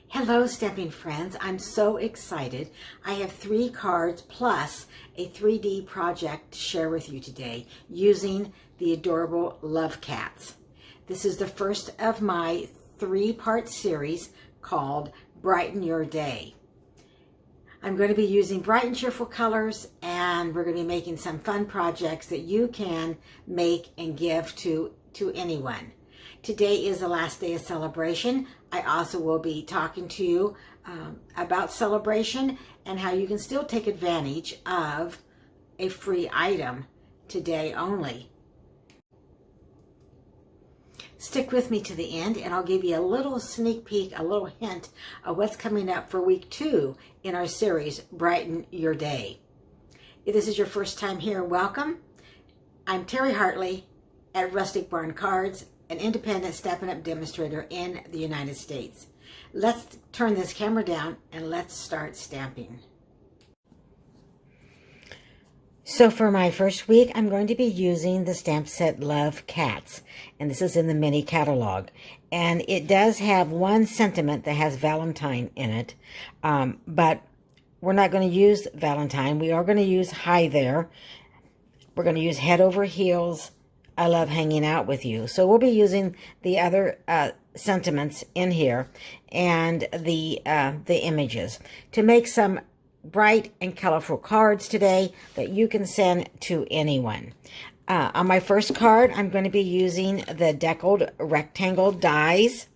Hello, Stamping friends. I'm so excited. I have 3 cards plus a 3D project to share with you today using the adorable Love Cats. This is the first of my 3-part series called Brighten Your Day. I'm going to be using bright and cheerful colors, and we're going to be making some fun projects that you can make and give to anyone. Today is the last day of celebration. I also will be talking to you about celebration and how you can still take advantage of a free item today only. Stick with me to the end and I'll give you a little sneak peek, a little hint of what's coming up for week 2 in our series, Brighten Your Day. If this is your first time here, welcome. I'm Terry Hartley at Rustic Barn Cards, an independent Stampin' Up demonstrator in the United States. Let's turn this camera down and let's start stamping. So for my first week, I'm going to be using the stamp set Love Cats, and this is in the mini catalog. And it does have one sentiment that has Valentine in it, but we're not going to use Valentine. We are going to use Hi There. We're going to use Head Over Heels, I Love Hanging Out With You. So we'll be using the other sentiments in here and the images to make some bright and colorful cards today that you can send to anyone. On my first card, I'm going to be using the deckled rectangle dies.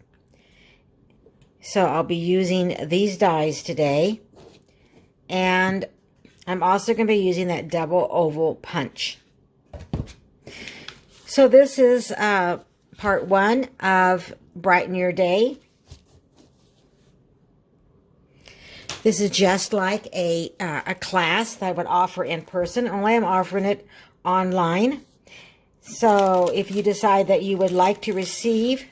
So I'll be using these dies today. And I'm also going to be using that double oval punch. So this is part 1 of Brighten Your Day. This is just like a class that I would offer in person, only I'm offering it online. So if you decide that you would like to receive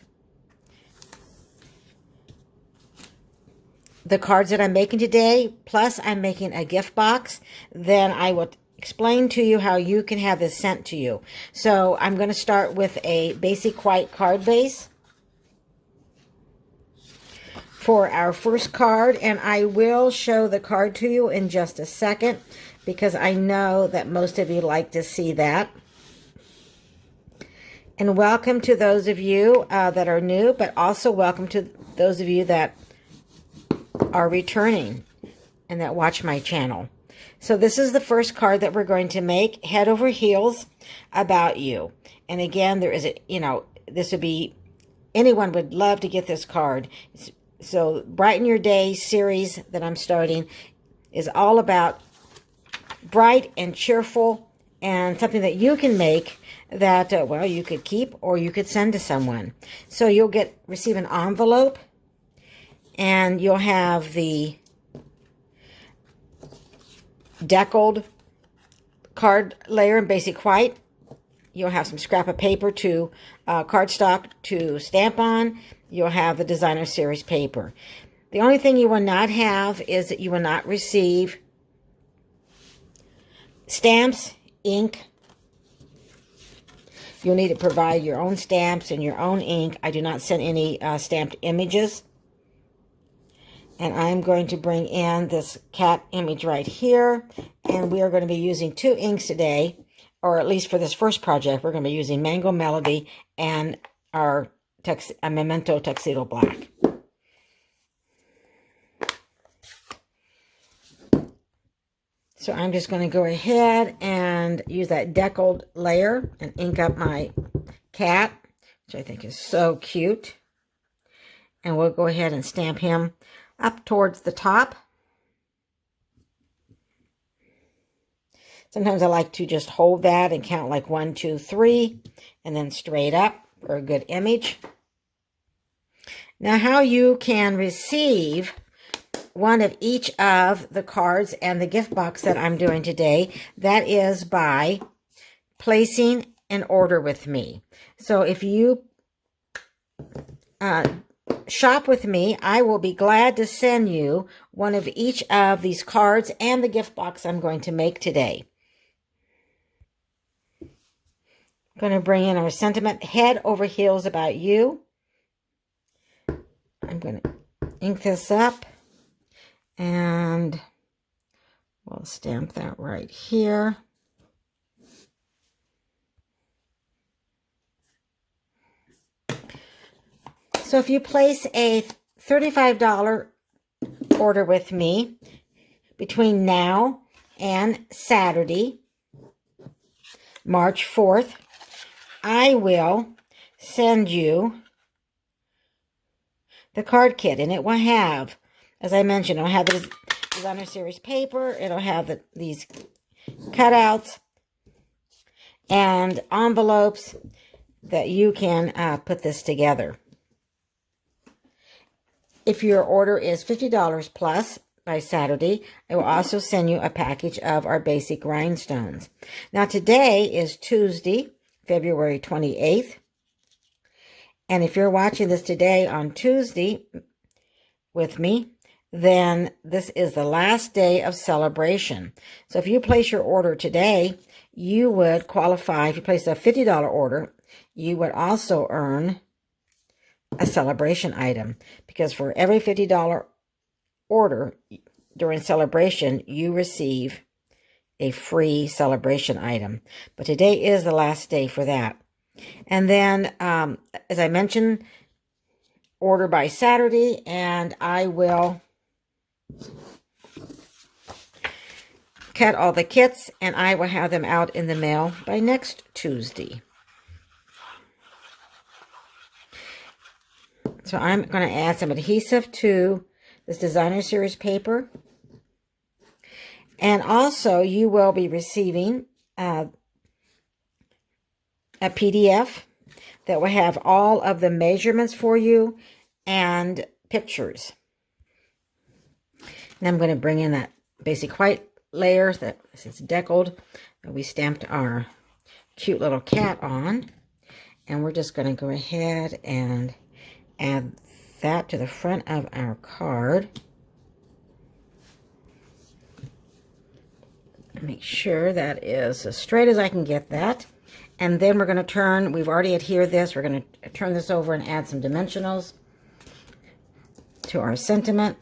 the cards that I'm making today, plus I'm making a gift box, then I will explain to you how you can have this sent to you. So I'm going to start with a basic white card base for our first card, and I will show the card to you in just a second because I know that most of you like to see that. And welcome to those of you that are new, but also welcome to those of you that are returning and that watch my channel. So this is the first card that we're going to make, Head Over Heels About You. And again, there is a, this would be, anyone would love to get this card. So Brighten Your Day series that I'm starting is all about bright and cheerful and something that you can make that, well, you could keep or you could send to someone. So you'll receive an envelope, and you'll have the deckled card layer in basic white. You'll have some scrap of paper to cardstock to stamp on. You'll have the designer series paper. The only thing you will not have is that you will not receive stamps, ink. You'll need to provide your own stamps and your own ink. I do not send any stamped images. And I'm going to bring in this cat image right here. And we are going to be using 2 inks today, or at least for this first project, we're going to be using Mango Melody and our Memento Tuxedo Black. So I'm just going to go ahead and use that deckled layer and ink up my cat, which I think is so cute. And we'll go ahead and stamp him up towards the top. Sometimes I like to just hold that and count like 1, 2, 3, and then straight up for a good image. Now, how you can receive one of each of the cards and the gift box that I'm doing today, that is by placing an order with me. So if you shop with me, I will be glad to send you one of each of these cards and the gift box I'm going to make today. I'm going to bring in our sentiment, Head Over Heels About You. I'm going to ink this up, and we'll stamp that right here. So if you place a $35 order with me between now and Saturday, March 4th, I will send you the card kit, and it will have, as I mentioned, it'll have the designer series paper, it'll have these cutouts and envelopes that you can put this together. If your order is $50 plus by Saturday, I will also send you a package of our basic rhinestones. Now today is Tuesday, February 28th. And if you're watching this today on Tuesday with me, then this is the last day of celebration. So if you place your order today, you would qualify. If you place a $50 order, you would also earn a celebration item, because for every $50 order during celebration, you receive a free celebration item. But today is the last day for that. And then, as I mentioned, order by Saturday, and I will cut all the kits, and I will have them out in the mail by next Tuesday. So I'm going to add some adhesive to this designer series paper. And also you will be receiving a PDF that will have all of the measurements for you and pictures. And I'm going to bring in that basic white layer that is deckled that we stamped our cute little cat on. And we're just going to go ahead and add that to the front of our card. Make sure that is as straight as I can get that. And then we're going to turn, we've already adhered this, we're going to turn this over and add some dimensionals to our sentiment.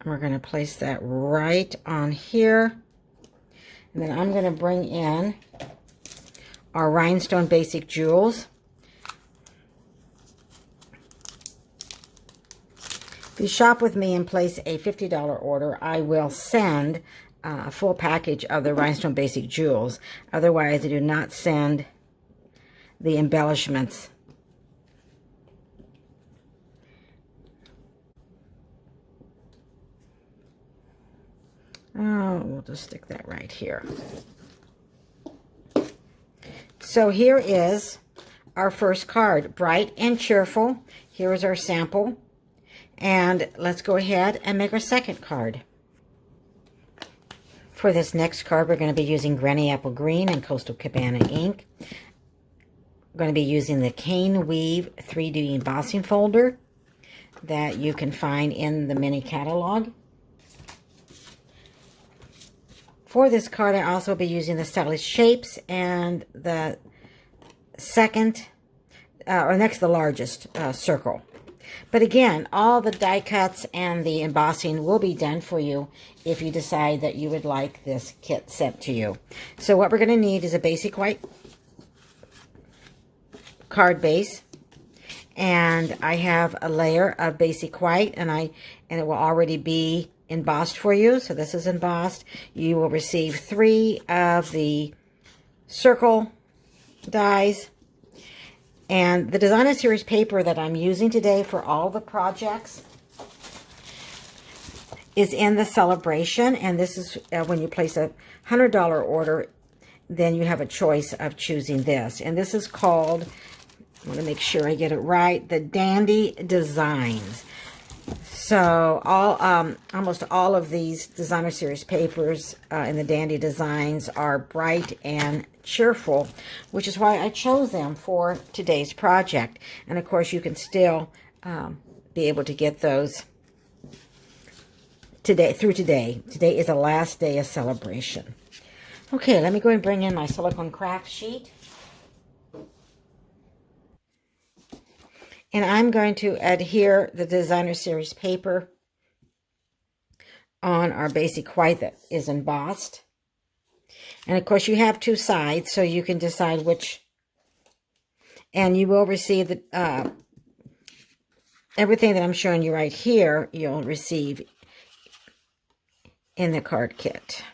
And we're going to place that right on here. And then I'm going to bring in our rhinestone basic jewels. If you shop with me and place a $50 order, I will send a full package of the rhinestone basic jewels. Otherwise, I do not send the embellishments. Oh, we'll just stick that right here. So here is our first card, Bright and Cheerful. Here is our sample. And let's go ahead and make our second card. For this next card, we're going to be using Granny Apple Green and Coastal Cabana ink. We're going to be using the Cane Weave 3D embossing folder that you can find in the mini catalog. For this card, I also be using the Stylish Shapes and the second, or next to the largest circle. But again, all the die cuts and the embossing will be done for you if you decide that you would like this kit sent to you. So what we're going to need is a basic white card base. And I have a layer of basic white, and it will already be embossed for you. So this is embossed. You will receive 3 of the circle dies. And the designer series paper that I'm using today for all the projects is in the celebration. And this is when you place a $100 order, then you have a choice of choosing this. And this is called, I want to make sure I get it right, the Dandy Designs. So almost all of these designer series papers in the Dandy Designs are bright and cheerful, which is why I chose them for today's project. And of course, you can still be able to get those today through today. Today is the last day of celebration. Okay, let me go and bring in my silicone craft sheet. And I'm going to adhere the designer series paper on our basic white that is embossed. And of course you have two sides, so you can decide which. And you will receive the everything that I'm showing you right here, you'll receive in the card kit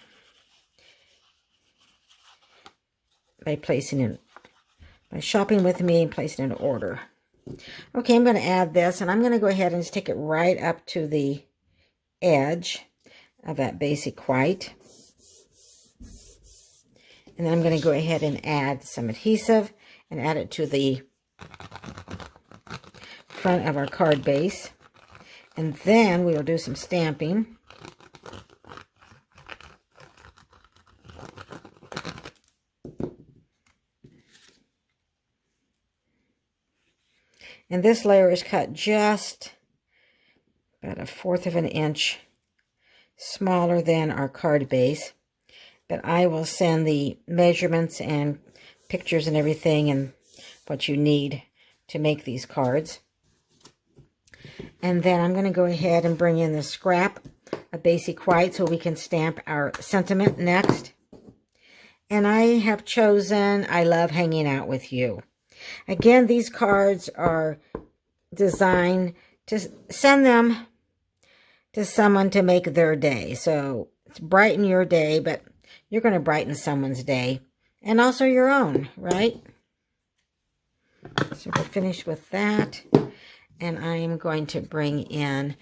by shopping with me and placing an order. Okay, I'm going to add this, and I'm going to go ahead and stick it right up to the edge of that basic white. And then I'm going to go ahead and add some adhesive and add it to the front of our card base. And then we will do some stamping. And this layer is cut just about 1/4 of an inch smaller than our card base. But I will send the measurements and pictures and everything and what you need to make these cards. And then I'm going to go ahead and bring in the scrap of basic white so we can stamp our sentiment next. And I have chosen I Love Hanging Out With You. Again, these cards are designed to send them to someone to make their day. So it's brighten your day, but you're going to brighten someone's day and also your own, right? So we're finished with that. And I am going to bring in,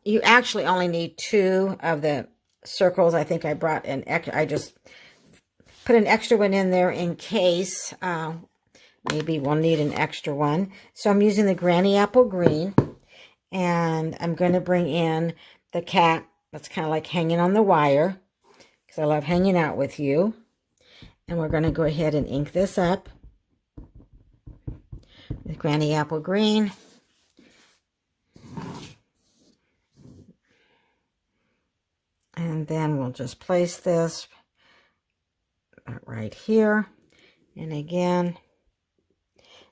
you actually only need 2 of the circles. I think I brought I just put an extra one in there in case, maybe we'll need an extra one. So I'm using the Granny Apple Green, and I'm going to bring in the cat that's kind of like hanging on the wire, because I love hanging out with you. And we're going to go ahead and ink this up with Granny Apple Green. And then we'll just place this right here. And again,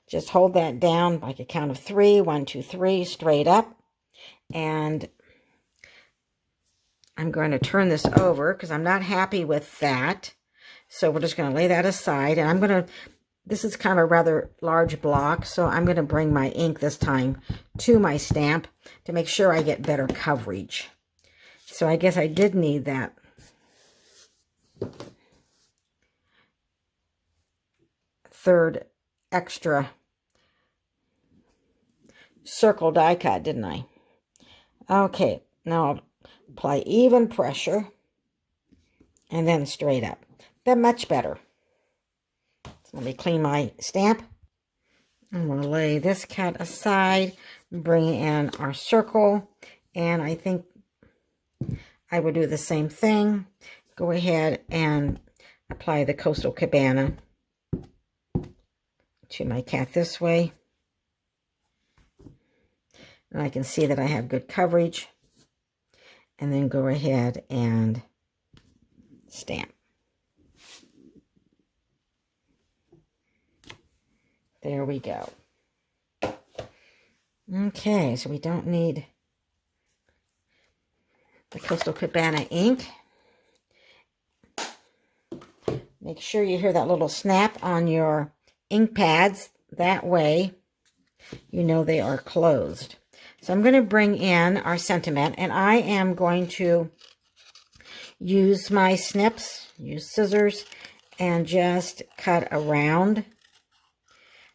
just hold that down like a count of 3. 1, 2, 3, straight up. And I'm going to turn this over because I'm not happy with that. So we're just going to lay that aside. And I'm going to, this is kind of a rather large block, so I'm going to bring my ink this time to my stamp to make sure I get better coverage. So I guess I did need that third extra circle die cut, didn't I? Okay, now I'll apply even pressure and then straight up. That's much better. So let me clean my stamp. I'm going to lay this cat aside, bring in our circle, and I think I will do the same thing. Go ahead and apply the Coastal Cabana to my cat this way. And I can see that I have good coverage. And then go ahead and stamp. There we go. Okay, so we don't need the Coastal Cabana ink. Make sure you hear that little snap on your ink pads. That way you know they are closed. So I'm going to bring in our sentiment, and I am going to use my snips, use scissors, and just cut around.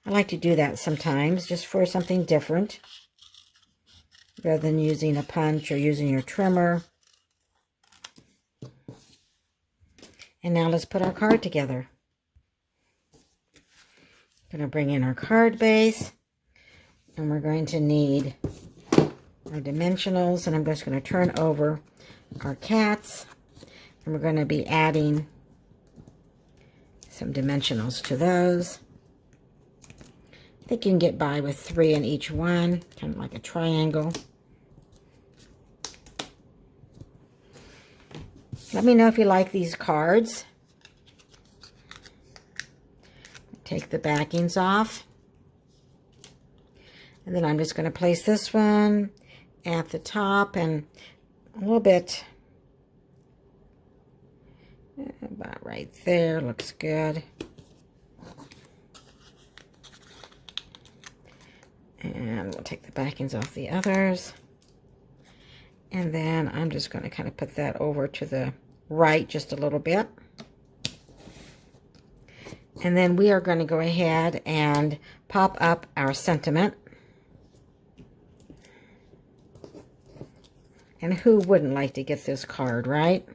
I like to do that sometimes just for something different, rather than using a punch or using your trimmer. And now let's put our card together. I'm going to bring in our card base, and we're going to need our dimensionals, and I'm just going to turn over our cats, and we're going to be adding some dimensionals to those. I think you can get by with 3 in each one, kind of like a triangle. Let me know if you like these cards. take the backings off. And then I'm just going to place this one at the top and a little bit about right there. Looks good. And we'll take the backings off the others. And then I'm just going to kind of put that over to the right just a little bit. And then we are going to go ahead and pop up our sentiment. And who wouldn't like to get this card, right?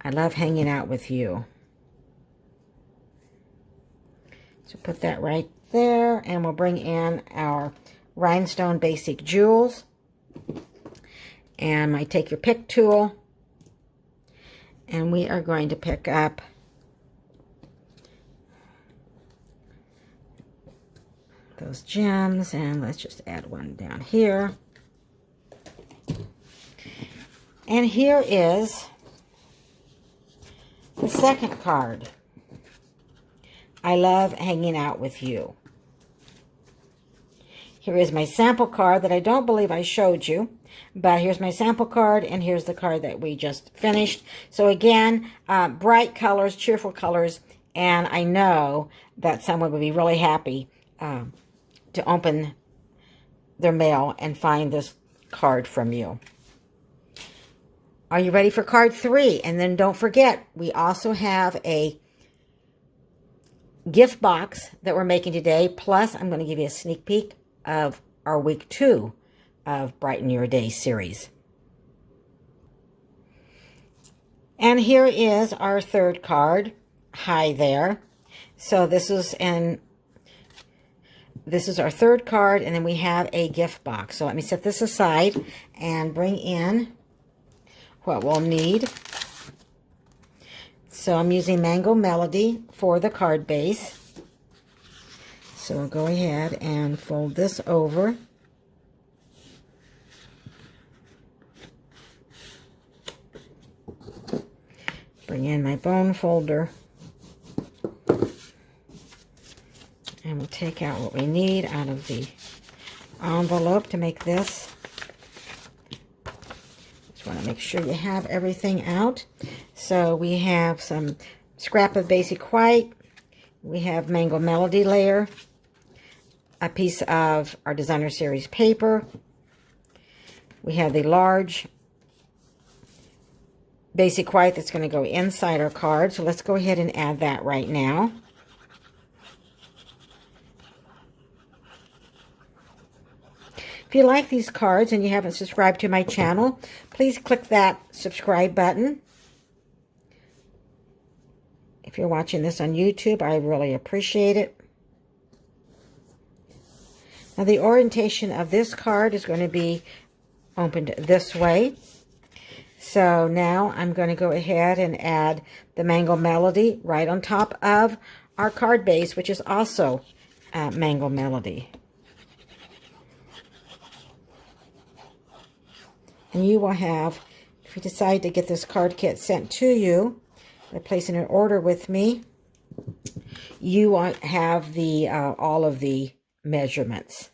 I love hanging out with you. So put that right there, and we'll bring in our rhinestone basic jewels. And I take your pick tool, and we are going to pick up those gems, and let's just add one down here. And here is the second card. I love hanging out with you. Here is my sample card that I don't believe I showed you, but here's my sample card, and here's the card that we just finished. So again, bright colors, cheerful colors, and I know that someone would be really happy to open their mail and find this card from you. Are you ready for card 3? And then don't forget, we also have a gift box that we're making today. Plus, I'm going to give you a sneak peek of our week 2 of Brighten Your Day series. And here is our third card. Hi there. So this is our third card, and then we have a gift box. So let me set this aside and bring in what we'll need. So I'm using Mango Melody for the card base. So we'll go ahead and fold this over. Bring in my bone folder. And we'll take out what we need out of the envelope to make this. Just want to make sure you have everything out. So we have some scrap of basic white. We have Mango Melody layer. A piece of our designer series paper. We have the large basic white that's going to go inside our card. So let's go ahead and add that right now. If you like these cards and you haven't subscribed to my channel, please click that subscribe button. If you're watching this on YouTube, I really appreciate it. Now the orientation of this card is going to be opened this way. So now I'm going to go ahead and add the Mango Melody right on top of our card base, which is also Mango Melody. And you will have, if you decide to get this card kit sent to you by placing an order with me, you will have the all of the measurements.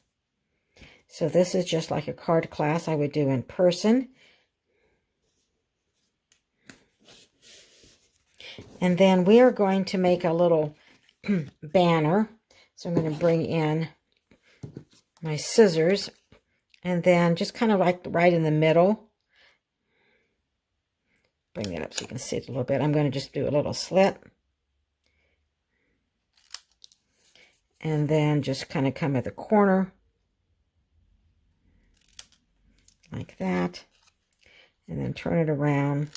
So this is just like a card class I would do in person. And then we are going to make a little banner. So I'm going to bring in my scissors. And then just kind of like right in the middle, bring it up so you can see it a little bit. I'm going to just do a little slit. And then just kind of come at the corner, like that. And then turn it around.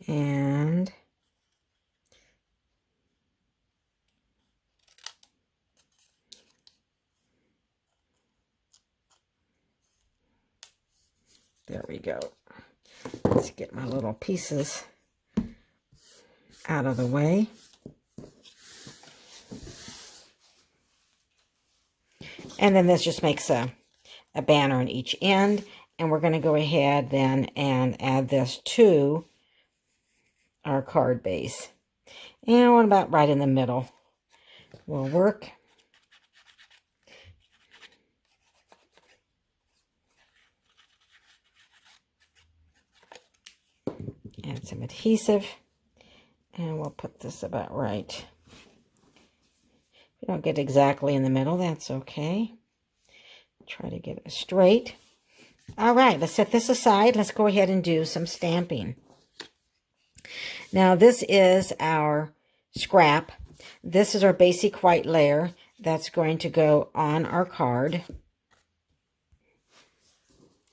And there we go. Let's get my little pieces out of the way. And then this just makes a a banner on each end. And we're going to go ahead then and add this to our card base. And what about right in the middle will work. Add some adhesive. And we'll put this about right. If you don't get exactly in the middle, that's okay. Try to get it straight. All right, let's set this aside. Let's go ahead and do some stamping. Now, this is our scrap. This is our basic white layer that's going to go on our card.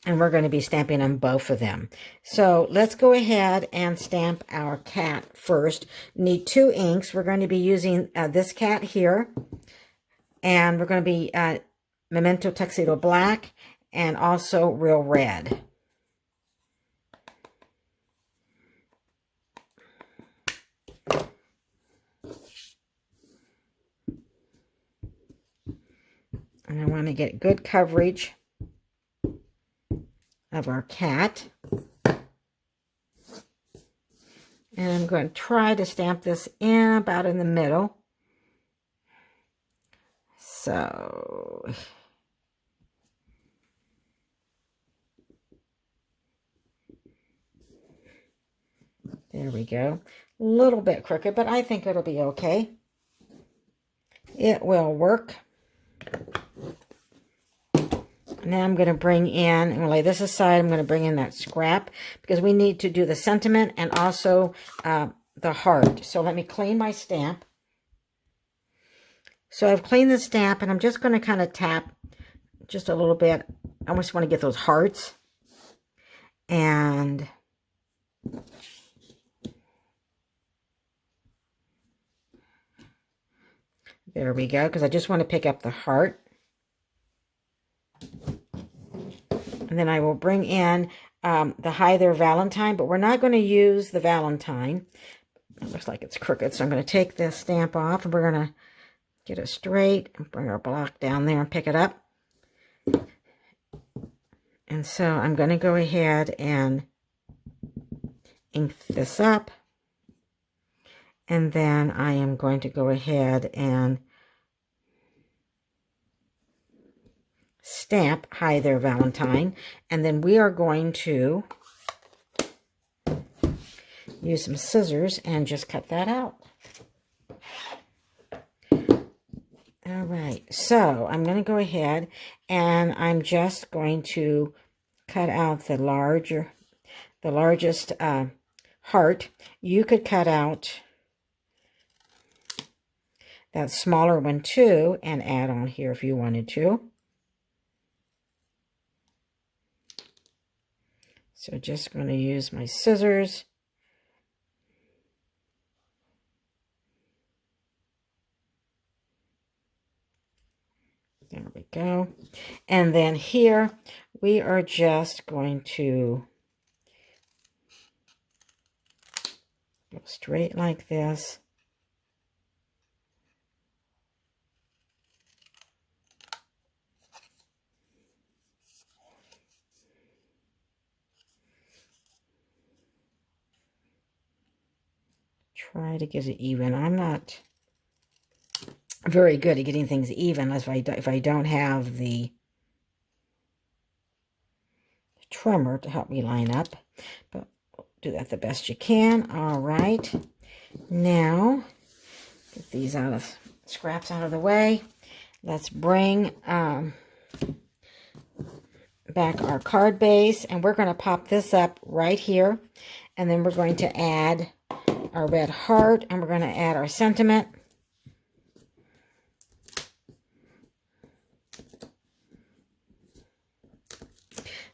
And we're going to be stamping on both of them. So let's go ahead and stamp our cat first. Need 2 inks. We're going to be using this cat here. And we're going to be Memento Tuxedo Black and also Real Red. And I want to get good coverage of our cat. And I'm going to try to stamp this in about in the middle. So there we go. A little bit crooked, but I think it'll be okay. It will work. Now I'm going to bring in, I'm going to lay this aside, I'm going to bring in that scrap because we need to do the sentiment and also the heart. So let me clean my stamp. So I've cleaned the stamp and I'm just going to kind of tap just a little bit. I just want to get those hearts. And there we go, because I just want to pick up the heart. And then I will bring in the Hi There Valentine, but we're not going to use the Valentine. It looks like it's crooked, so I'm going to take this stamp off, and we're going to get it straight and bring our block down there and pick it up. And so I'm going to go ahead and ink this up. And then I am going to go ahead and stamp Hi There Valentine. And then we are going to use some scissors and just cut that out. All right, so I'm going to go ahead and I'm just going to cut out the largest heart. You could cut out that smaller one too and add on here if you wanted to. So just going to use my scissors. There we go. And then here we are just going to go straight like this. Try to get it even. I'm not very good at getting things even if I don't have the trimmer to help me line up, but do that the best you can. All right, now get these scraps out of the way. Let's bring back our card base, and we're going to pop this up right here, and then we're going to add our red heart, and we're going to add our sentiment.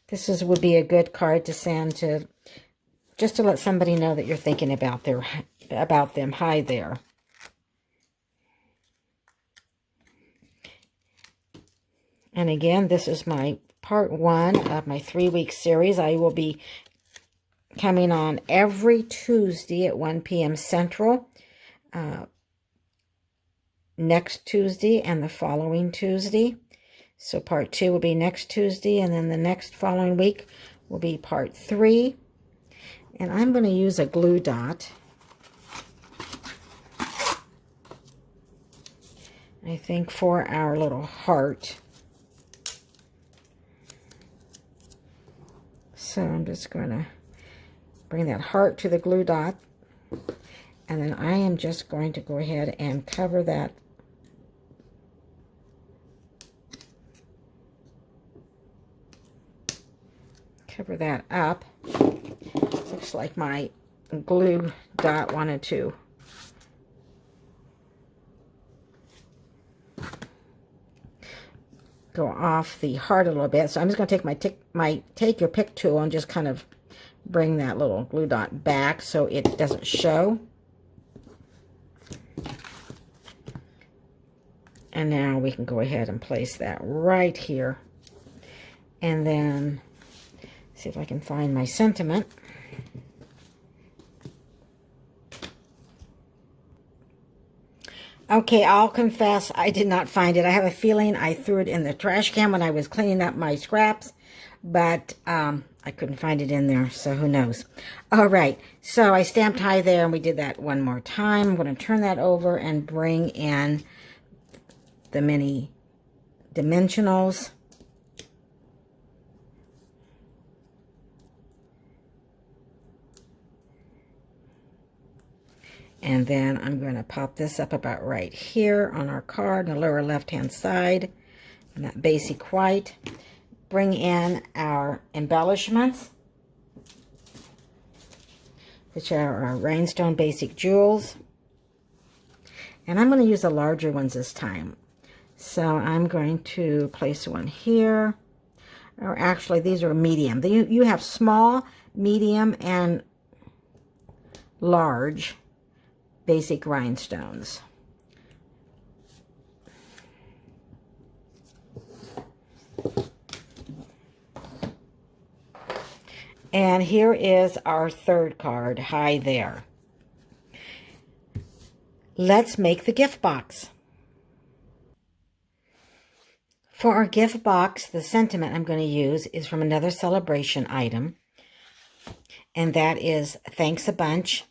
This would be a good card to send to, just to let somebody know that you're thinking about them. Hi there. And again, this is my part 1 of my 3-week series. I will be coming on every Tuesday at 1 p.m. Central. Next Tuesday and the following Tuesday. So part 2 will be next Tuesday, and then the next following week will be part 3. And I'm going to use a glue dot. I think for our little heart. So I'm just going to bring that heart to the glue dot. And then I am just going to go ahead and cover that. Cover that up. Looks like my glue dot wanted to go off the heart a little bit. So I'm just going to take my take your pick tool and just kind of bring that little glue dot back so it doesn't show. And now we can go ahead and place that right here. And then see if I can find my sentiment. Okay, I'll confess I did not find it. I have a feeling I threw it in the trash can when I was cleaning up my scraps, but I couldn't find it in there, so who knows. All right, so I stamped high there, and we did that one more time. I'm going to turn that over and bring in the mini dimensionals. And then I'm going to pop this up about right here on our card on the lower left-hand side. And that basic white. Bring in our embellishments, which are our rhinestone basic jewels. And I'm going to use the larger ones this time. So I'm going to place one here. Or actually, these are medium. You have small, medium, and large basic rhinestones. And here is our third card, high there. Let's make the gift box. For our gift box, the sentiment I'm going to use is from another celebration item, and that is thanks a bunch.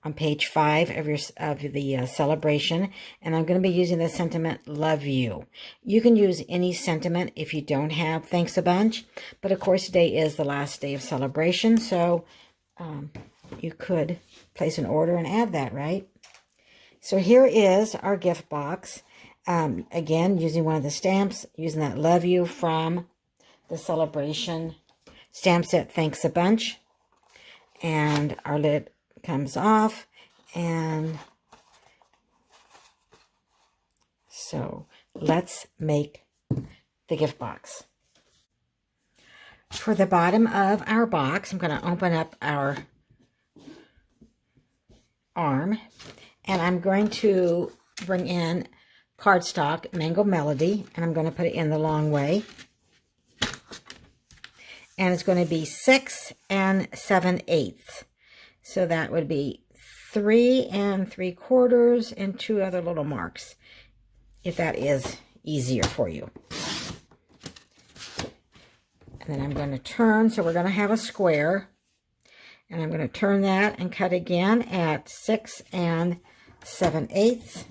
On page 5 of the celebration, and I'm going to be using the sentiment, love you. You can use any sentiment if you don't have thanks a bunch, but of course today is the last day of celebration, so you could place an order and add that, right? So here is our gift box. Again, using one of the stamps, using that love you from the celebration stamp set, thanks a bunch, and our lid comes off, and so let's make the gift box. For the bottom of our box, I'm going to open up our arm, and I'm going to bring in cardstock Mango Melody, and I'm going to put it in the long way, and it's going to be 6 7/8. So that would be 3 3/4 and 2 other little marks, if that is easier for you. And then I'm going to turn, so we're going to have a square. And I'm going to turn that and cut again at 6 7/8.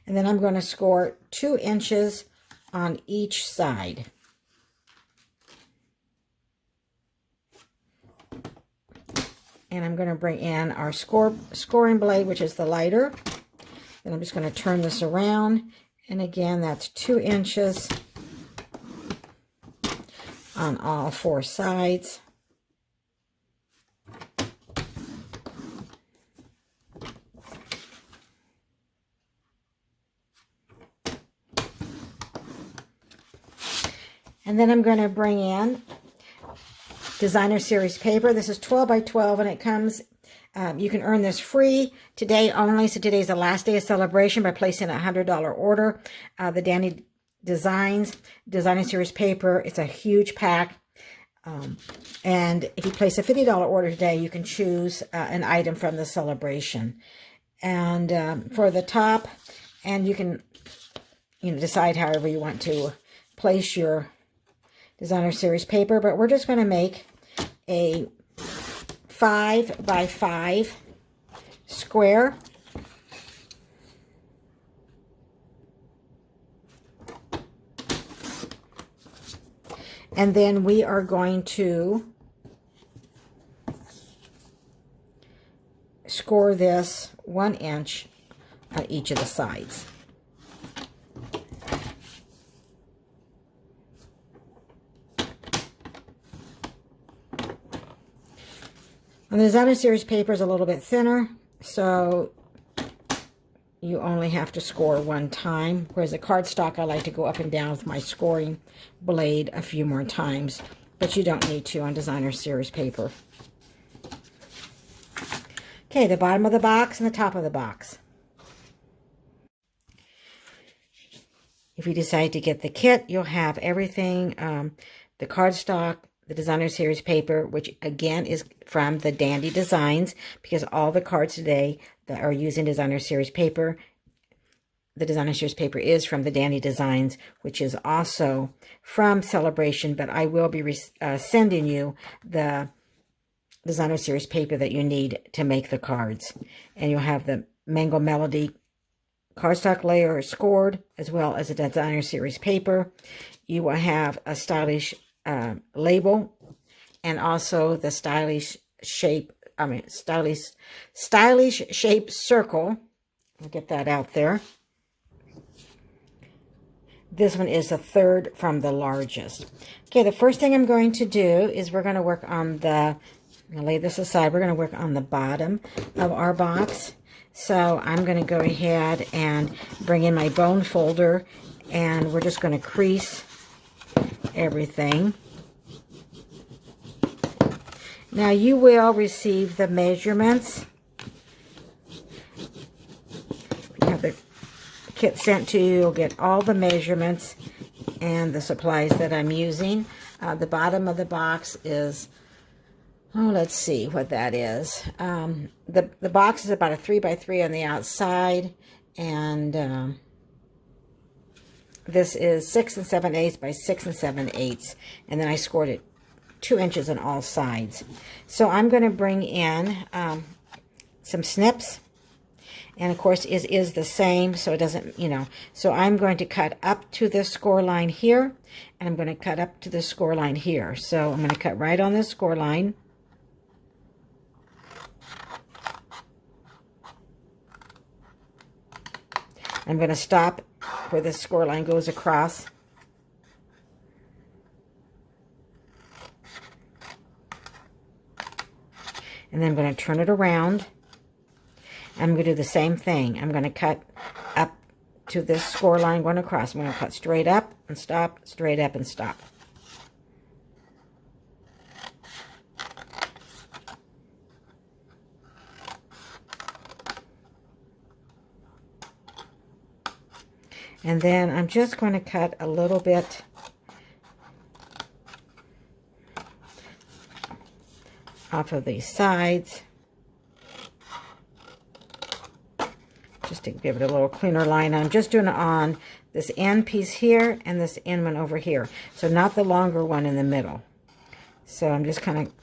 And then I'm going to score 2 inches on each side. And I'm going to bring in our scoring blade, which is the lighter. And I'm just going to turn this around. And again, that's 2 inches on all 4 sides. And then I'm going to bring in Designer Series paper. This is 12 by 12, and it comes, you can earn this free today only. So today's the last day of celebration by placing a $100 order. The Danny Designer Series paper, it's a huge pack. And if you place a $50 order today, you can choose an item from the celebration. And for the top, and you can decide however you want to place your designer series paper, but we're just going to make a 5 by 5 square. And then we are going to score this 1 inch on each of the sides. And the designer series paper is a little bit thinner, so you only have to score 1 time, whereas the cardstock I like to go up and down with my scoring blade a few more times, but you don't need to on designer series paper. Okay, the bottom of the box and the top of the box. If you decide to get the kit, you'll have everything, the cardstock, the designer series paper, which again is from the Dandy Designs, because all the cards today that are using designer series paper, the designer series paper is from the Dandy Designs, which is also from Celebration, but I will be sending you the designer series paper that you need to make the cards. And you'll have the Mango Melody cardstock layer scored, as well as a designer series paper. You will have a stylish label, and also the stylish shape circle. I'll get that out there. This one is the third from the largest. Okay, the first thing I'm going to do is we're going to work on the, I'm going to lay this aside, we're going to work on the bottom of our box. So I'm going to go ahead and bring in my bone folder, and we're just going to crease everything. Now you will receive the measurements. If you have the kit sent to you, you'll get all the measurements and the supplies that I'm using. The bottom of the box is, oh, let's see what that is. The box is about a 3 by 3 on the outside, and this is 6 7/8 by 6 7/8, and then I scored it 2 inches on all sides. So I'm going to bring in some snips, and of course it is the same, so it doesn't, so I'm going to cut up to this score line here, and I'm going to cut up to the score line here. So I'm going to cut right on this score line. I'm going to stop where the score line goes across. And then I'm going to turn it around. I'm going to do the same thing. I'm going to cut up to this score line going across. I'm going to cut straight up and stop, straight up and stop. And then I'm just going to cut a little bit off of these sides, just to give it a little cleaner line. I'm just doing it on this end piece here and this end one over here, so not the longer one in the middle. So I'm just kind of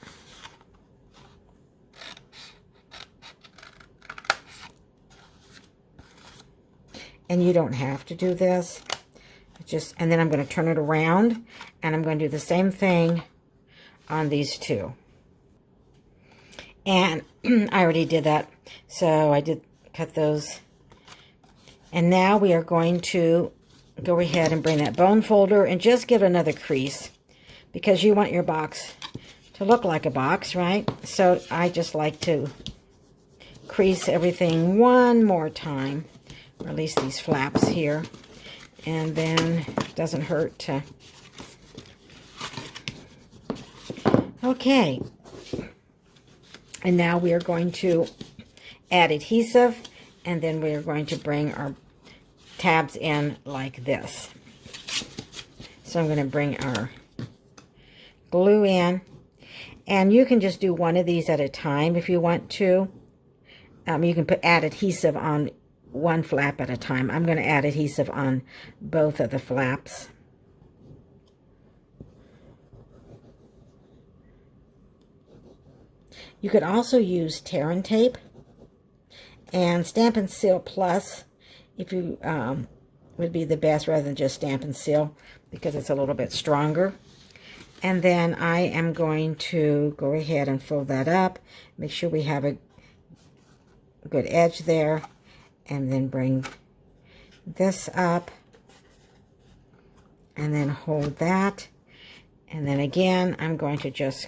and you don't have to do this, and then I'm going to turn it around, and I'm going to do the same thing on these two. And I already did that, so I did cut those. And now we are going to go ahead and bring that bone folder and just give it another crease, because you want your box to look like a box, right? So I just like to crease everything one more time. Release these flaps here, and then it doesn't hurt to. Okay, and now we are going to add adhesive, and then we are going to bring our tabs in like this. So I'm going to bring our glue in, and you can just do one of these at a time if you want to. You can add adhesive on one flap at a time. I'm going to add adhesive on both of the flaps. You could also use tear and tape and Stampin' Seal Plus if you would be the best, rather than just Stampin' Seal, because it's a little bit stronger. And then I am going to go ahead and fold that up, make sure we have a good edge there, and then bring this up and then hold that. And then again, I'm going to just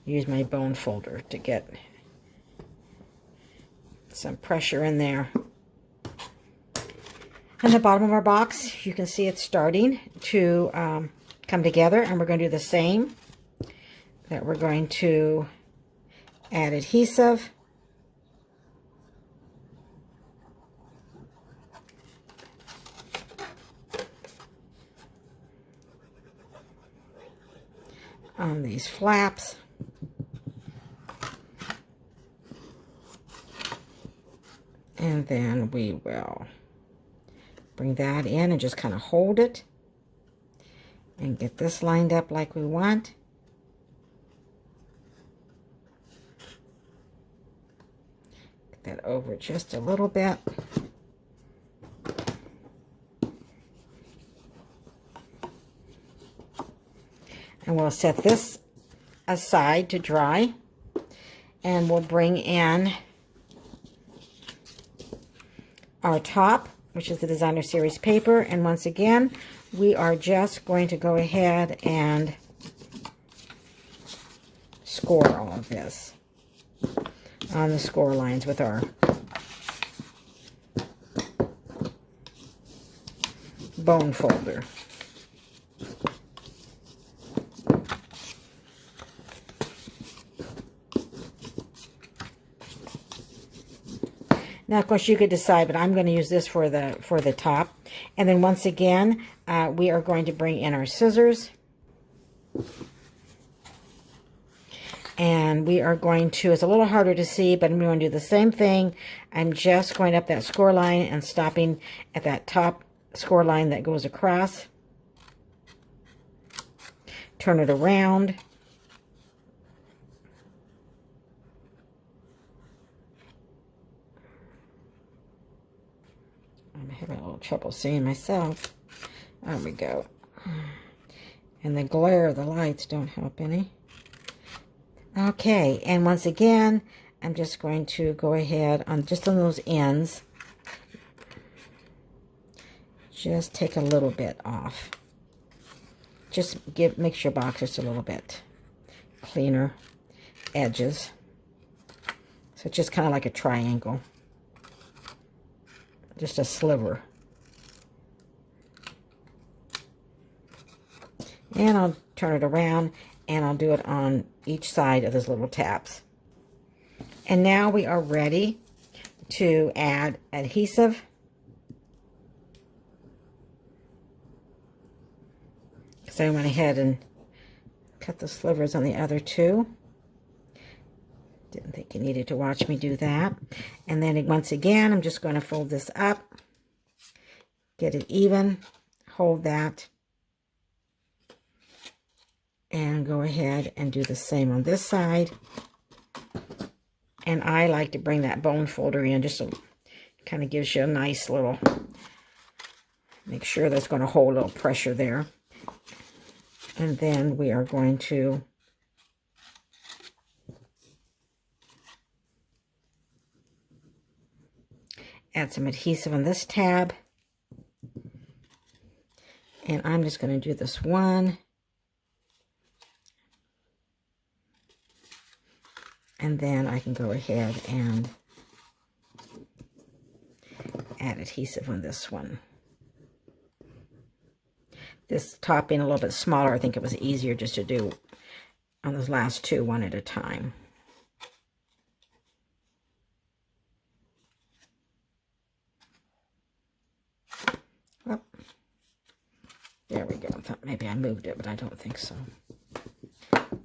use my bone folder to get some pressure in there. On the bottom of our box, you can see it's starting to come together, and we're going to do the same. That we're going to add adhesive. On these flaps. And then we will bring that in and just kind of hold it and get this lined up like we want. Get that over just a little bit. And we'll set this aside to dry, and we'll bring in our top, which is the Designer Series paper. And once again, we are just going to go ahead and score all of this on the score lines with our bone folder. Now, of course, you could decide, but I'm going to use this for the top. And then once again, we are going to bring in our scissors. And we are going to, it's a little harder to see, but I'm going to do the same thing. I'm just going up that score line and stopping at that top score line that goes across. Turn it around. I'm having a little trouble seeing myself. There we go. And the glare of the lights don't help any. Okay, and once again, I'm just going to go ahead on just on those ends. Just take a little bit off. Just makes your box just a little bit cleaner edges. So it's just kind of like a triangle. Just a sliver. And I'll turn it around, and I'll do it on each side of those little tabs. And now we are ready to add adhesive. So I went ahead and cut the slivers on the other two. Didn't think you needed to watch me do that. And then once again, I'm just going to fold this up, get it even, hold that, and go ahead and do the same on this side. And I like to bring that bone folder in, just so it kind of gives you a nice little, make sure that's going to hold a little pressure there. And then we are going to add some adhesive on this tab. And I'm just going to do this one. And then I can go ahead and add adhesive on this one. This top being a little bit smaller, I think it was easier just to do on those last two one at a time. Oh, there we go. I thought maybe I moved it, but I don't think so.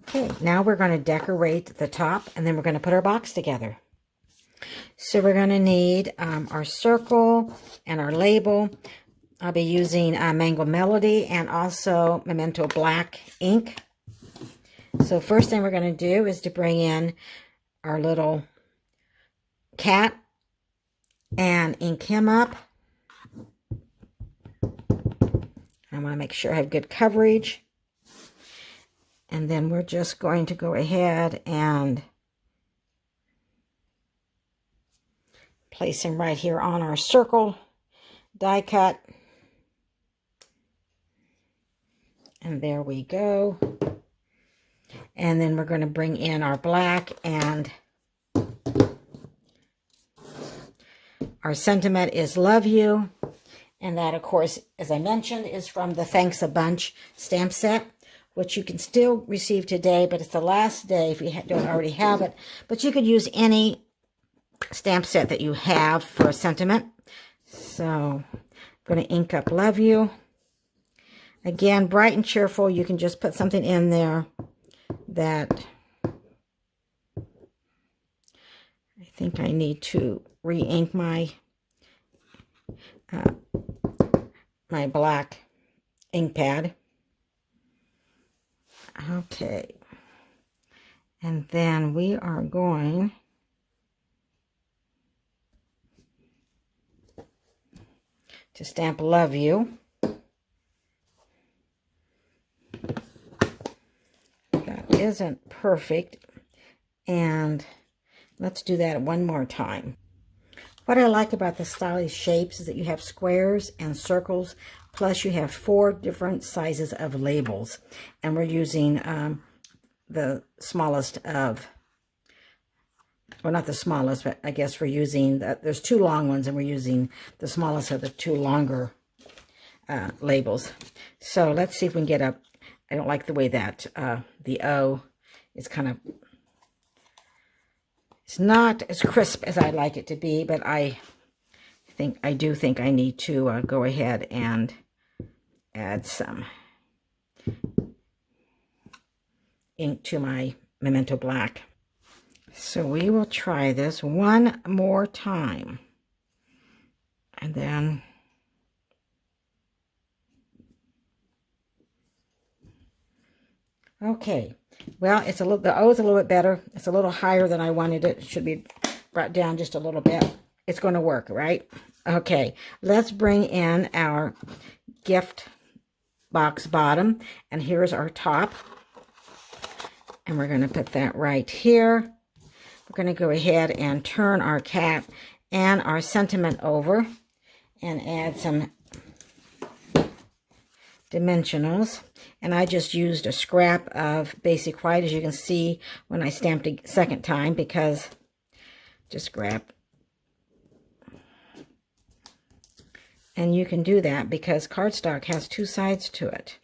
Okay, now we're going to decorate the top, and then we're going to put our box together. So we're going to need our circle and our label. I'll be using Mango Melody and also Memento Black ink. So first thing we're going to do is to bring in our little cat and ink him up. I want to make sure I have good coverage. And then we're just going to go ahead and place him right here on our circle die cut. And there we go. And then we're going to bring in our black, and our sentiment is love you. And that, of course, as I mentioned, is from the Thanks a Bunch stamp set, which you can still receive today, but it's the last day if you don't already have it. But you could use any stamp set that you have for a sentiment. So I'm going to ink up love you. Again, bright and cheerful. You can just put something in there that I think I need to re-ink my my black ink pad. Okay. And then we are going to stamp love you. That isn't perfect. And let's do that one more time. What I like about the stylish shapes is that you have squares and circles, plus you have 4 different sizes of labels. And we're using the smallest of, well, not the smallest, but I guess we're using, there's 2 long ones, and we're using the smallest of the 2 longer labels. So let's see if we can get up. I don't like the way that the O is kind of, it's not as crisp as I'd like it to be, but I do think I need to go ahead and add some ink to my Memento Black. So we will try this one more time. And then okay. Well, it's a little, the O is a little bit better. It's a little higher than I wanted it. It should be brought down just a little bit. It's going to work, right? Okay, let's bring in our gift box bottom. And here's our top. And we're going to put that right here. We're going to go ahead and turn our cat and our sentiment over and add some dimensionals. And I just used a scrap of basic white, as you can see when I stamped a second time, because just grab. And you can do that because cardstock has 2 sides to it.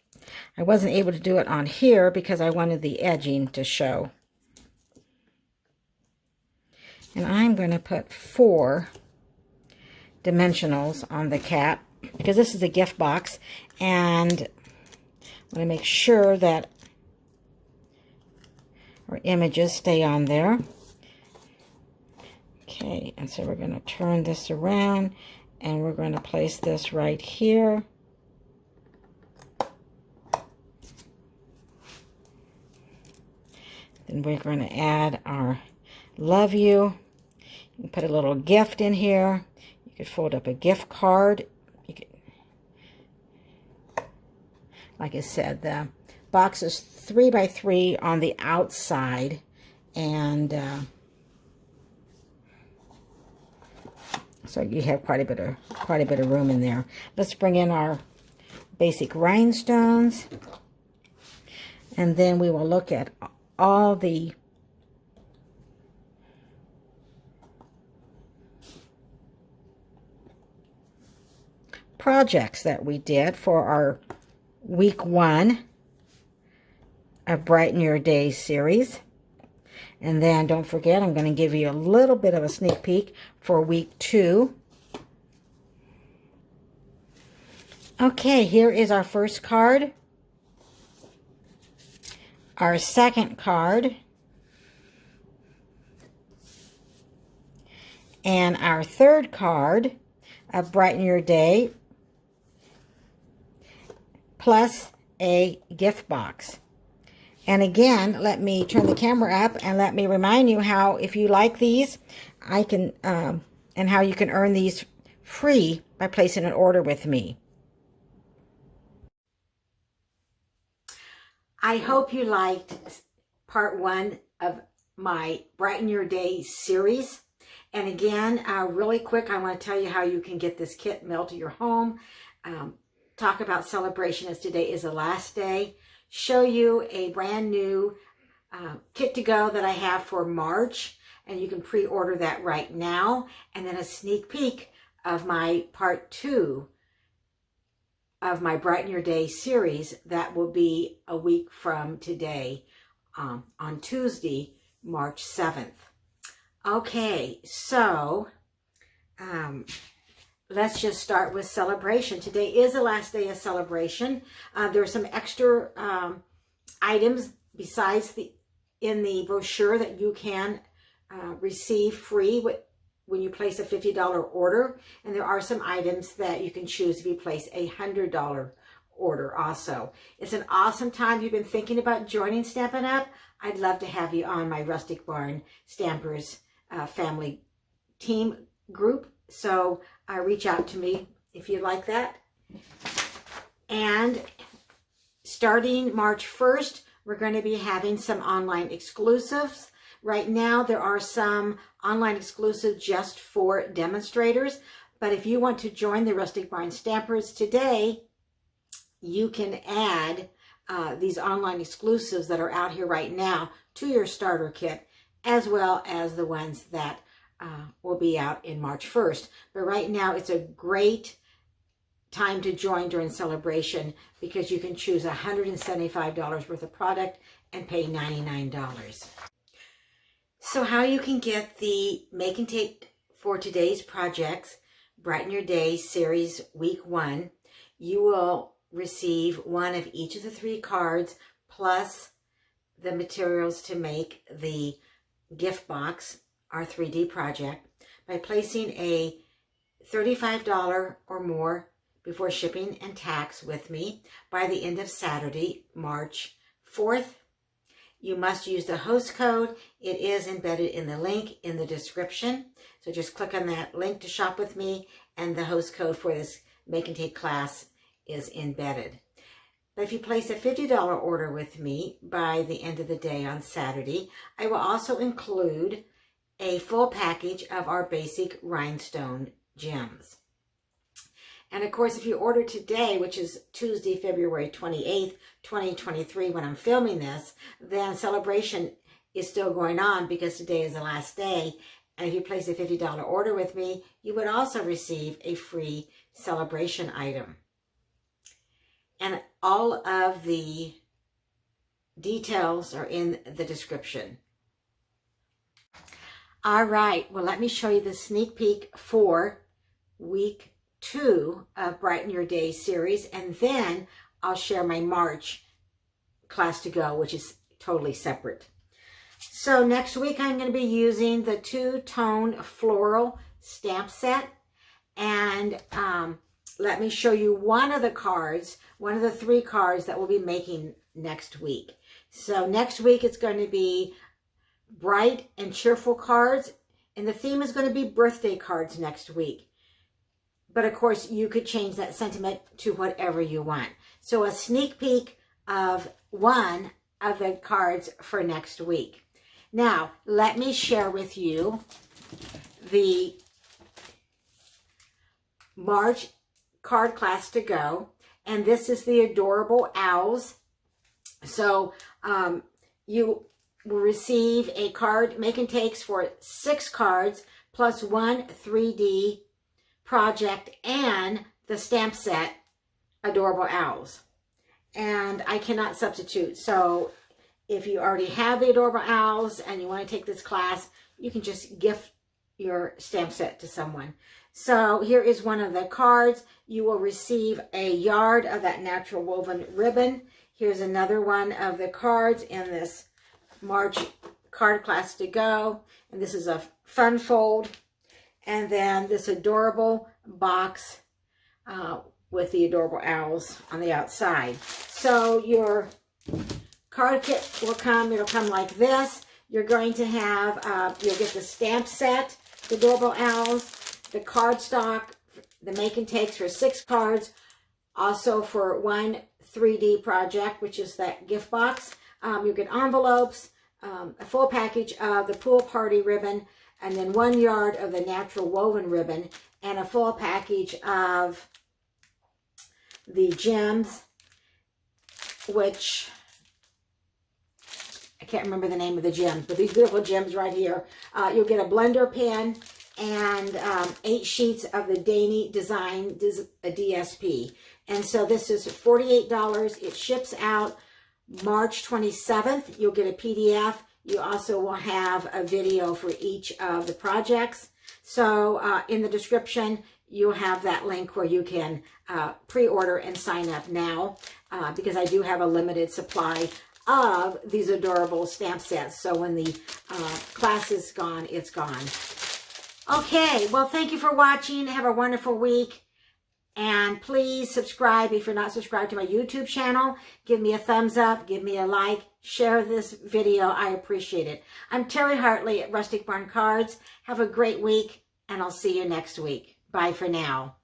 I wasn't able to do it on here because I wanted the edging to show. And I'm going to put 4 dimensionals on the cat because this is a gift box, and I want to make sure that our images stay on there. Okay, and so we're going to turn this around, and we're going to place this right here. Then we're going to add our love you. You can put a little gift in here. You could fold up a gift card. You could, like I said, the box is 3 by 3 on the outside, and so you have quite a bit of room in there. Let's bring in our basic rhinestones, and then we will look at all the projects that we did for our week 1 of Brighten Your Day series. And then don't forget, I'm going to give you a little bit of a sneak peek for week 2. Okay, here is our first card, our second card, And our third card of Brighten Your Day, plus a gift box. And again, let me turn the camera up and let me remind you how, if you like these, I can, and how you can earn these free by placing an order with me. I hope you liked part 1 of my Brighten Your Day series. And again, really quick, I want to tell you how you can get this kit mailed to your home. Talk about celebration, as today is the last day. Show you a brand new kit to go that I have for March, and you can pre-order that right now. And then a sneak peek of my part 2 of my Brighten Your Day series that will be a week from today, on Tuesday, March 7th. Okay, so let's just start with celebration. Today is the last day of celebration. There are some extra items besides in the brochure that you can receive free when you place a $50 order. And there are some items that you can choose if you place a $100 order also. It's an awesome time. If you've been thinking about joining Stampin' Up, I'd love to have you on my Rustic Barn Stampers family team group. So reach out to me if you'd like that. And starting March 1st, we're going to be having some online exclusives. Right now, there are some online exclusives just for demonstrators. But if you want to join the Rustic Barn Stampers today, you can add these online exclusives that are out here right now to your starter kit, as well as the ones that will be out in March 1st. But right now, it's a great time to join during celebration because you can choose $175 worth of product and pay $99. So how you can get the Make and Take for today's projects, Brighten Your Day Series Week 1, you will receive one of each of the 3 cards plus the materials to make the gift box, our 3D project, by placing a $35 or more before shipping and tax with me by the end of Saturday, March 4th. You must use the host code. It is embedded in the link in the description. So just click on that link to shop with me, and the host code for this Make and Take class is embedded. But if you place a $50 order with me by the end of the day on Saturday, I will also include a full package of our basic rhinestone gems. And of course, if you order today, which is Tuesday, February 28th, 2023, when I'm filming this, then celebration is still going on because today is the last day. And if you place a $50 order with me, you would also receive a free celebration item. And all of the details are in the description. All right, well, let me show you the sneak peek for week 2 of Brighten Your Day series, and then I'll share my March class to go, which is totally separate. So next week I'm going to be using the 2-tone floral stamp set, and let me show you one of the cards, one of the 3 cards that we'll be making next week. So next week it's going to be bright and cheerful cards, and the theme is going to be birthday cards next week. But of course, you could change that sentiment to whatever you want. So a sneak peek of one of the cards for next week. Now, let me share with you the March card class to go. And this is the Adorable Owls. So you will receive a card, Make and Takes for 6 cards, plus 1 3D project and the stamp set, Adorable Owls. And I cannot substitute. So if you already have the Adorable Owls and you want to take this class, you can just gift your stamp set to someone. So here is one of the cards. You will receive a yard of that natural woven ribbon. Here's another one of the cards in this March card class to go. And this is a fun fold. and then this adorable box with the adorable owls on the outside. So your card kit will come, it'll come like this. You're going to have, you'll get the stamp set, the adorable owls, the cardstock, the make and takes for 6 cards, also for 1 3D project, which is that gift box. You'll get envelopes, a full package of the pool party ribbon, and then 1 yard of the natural woven ribbon, and a full package of the gems, which I can't remember the name of the gems, but these beautiful gems right here. You'll get a blender pen and 8 sheets of the Dainty Design DSP. And so this is $48. It ships out March 27th. You'll get a PDF. You also will have a video for each of the projects. So in the description, you'll have that link where you can pre-order and sign up now, because I do have a limited supply of these adorable stamp sets. So when the class is gone, it's gone. Okay, well, thank you for watching. Have a wonderful week. And please subscribe if you're not subscribed to my YouTube channel. Give me a thumbs up, give me a like, share this video. I appreciate it. I'm Terry Hartley at Rustic Barn Cards. Have a great week, and I'll see you next week. Bye for now.